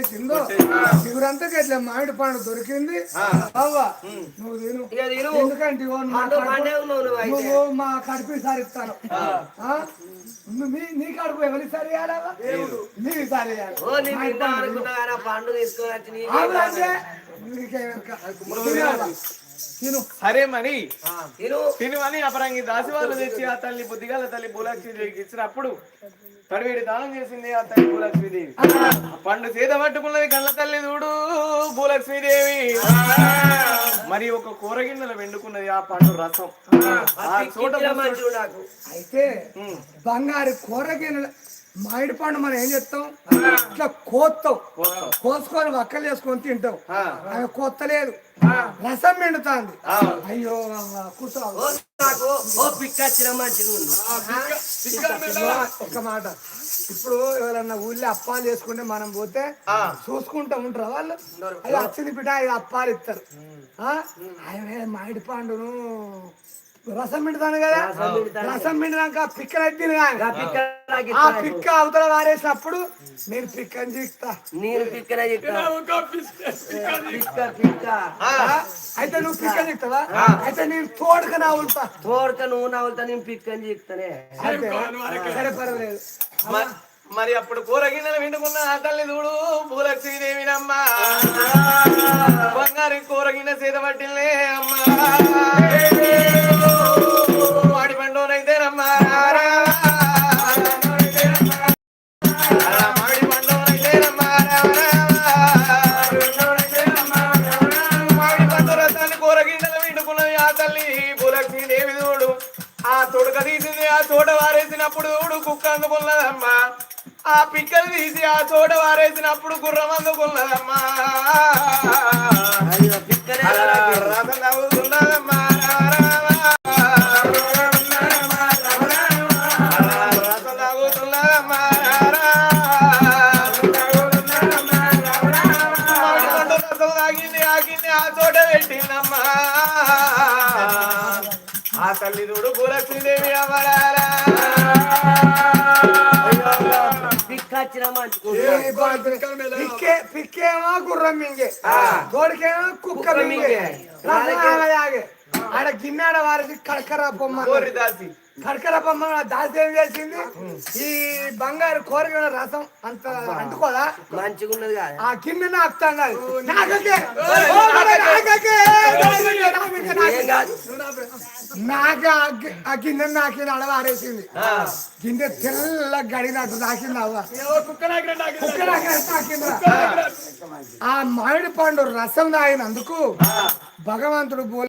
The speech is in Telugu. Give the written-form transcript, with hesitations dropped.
కొట్టేసిందో చిగురంతా ఇట్లా మామిడి పండు దొరికింది. అవ్వ నువ్వు తిను, ఎందుకంటే నువ్వు మా కడుపు సారిస్తాను. నీ కడుపు ఎవరి సారి నీ సారి సరే మరి తినుమని అపరంగి దాసి వాళ్ళు తెచ్చి ఆ తల్లి బుద్ధిగల తల్లి భూలక్ష్మీదేవికి ఇచ్చినప్పుడు తడివేడి దానం చేసింది ఆ తల్లి భూలక్ష్మీదేవి. పండు చేత పట్టుకున్నది కళ్ళ తల్లి చూడు భూలక్ష్మీదేవి. మరి ఒక కూరగిన్నెలు వెండుకున్నది ఆ పండు రసం. అయితే బంగారు కూరగిన్నెల మామిడి పండు మనం ఏం చేస్తాం, ఇట్లా కోస్తాం, కోసుకొని వక్కలు చేసుకొని తింటాం. అవి కొత్తలేదు, రసం మెండుతాంది. అయ్యో కూర్చో ఒక్క మాట. ఇప్పుడు ఎవరన్నా ఊళ్ళో అప్పాలు చేసుకుంటే మనం పోతే చూసుకుంటా ఉంటారు వాళ్ళు. అది వచ్చింది బిడ్డ, ఇది అప్పాలు ఇస్తారు. ఆయన మామిడి పండును రసం పిండుతాను కదా, రసం పిండినాక పిక్కలు ఎత్తింది కానీ ఆ పిక్క అవతల వారేసినప్పుడు నేను పిక్కని జీక్తా. నేను పిక్కనే అయితే నువ్వు పిక్క జీక్తావా? అయితే నేను తోడుక నవ్వులుతా. నువ్వు నవ్వులుతా, నేను పిక్కని జీక్తానే. సరే పర్వాలేదు. మరి అప్పుడు కూరగిన్నెలు విండుకున్న ఆ తల్లి చూడు భూలక్ష్మీదేవినమ్మా. బంగారు కూరగిన్నె చేత పట్టిలే అమ్మా. మాడి పండునైతేనమ్మా, మాడి పండునైతేనమ్మా. మాడి పండు రసాన్ని కూరగిన్నెలు విండుకున్నది ఆ తల్లి భూలక్ష్మీదేవి చూడు. ఆ తొడక తీసింది, ఆ చోట వారేసినప్పుడు చూడు కుక్క అందుకున్నదమ్మా. ఆ పిక్కలు తీసి ఆ చోట వారేసినప్పుడు గుర్రం అందుకున్నదమ్మా. రసం నవ్వుతున్నదమ్మా, రసం నవ్వుతున్నదమ్మా. రసం తాగింది, ఆగింది, ఆ చోట పెట్టిందమ్మా. ఆ తల్లి చూడు భూలక్ష్మీదేవి అమరారా. పిక్కేమో గుర్రం మింగే, తోడికేమో కుక్క మింగే. ఆడ గిన్నెడ వారికి కడకర బొమ్మ, కడకర బొమ్మ దాసి ఏం చేసింది, ఈ బంగారు కోరిక రసం అంత అంటుకోదా మంచిగున్నది. ఆ గిన్నె నాకుతాను నాకు ఆ గిన్నె నాకి అడవారేసింది. గిన్నె తెల్ల గడినట్టు నాకింది. అవ్వ కుక్క నాకింది. ఆ మామిడి పండు రసం తాగినందుకు భగవంతుడు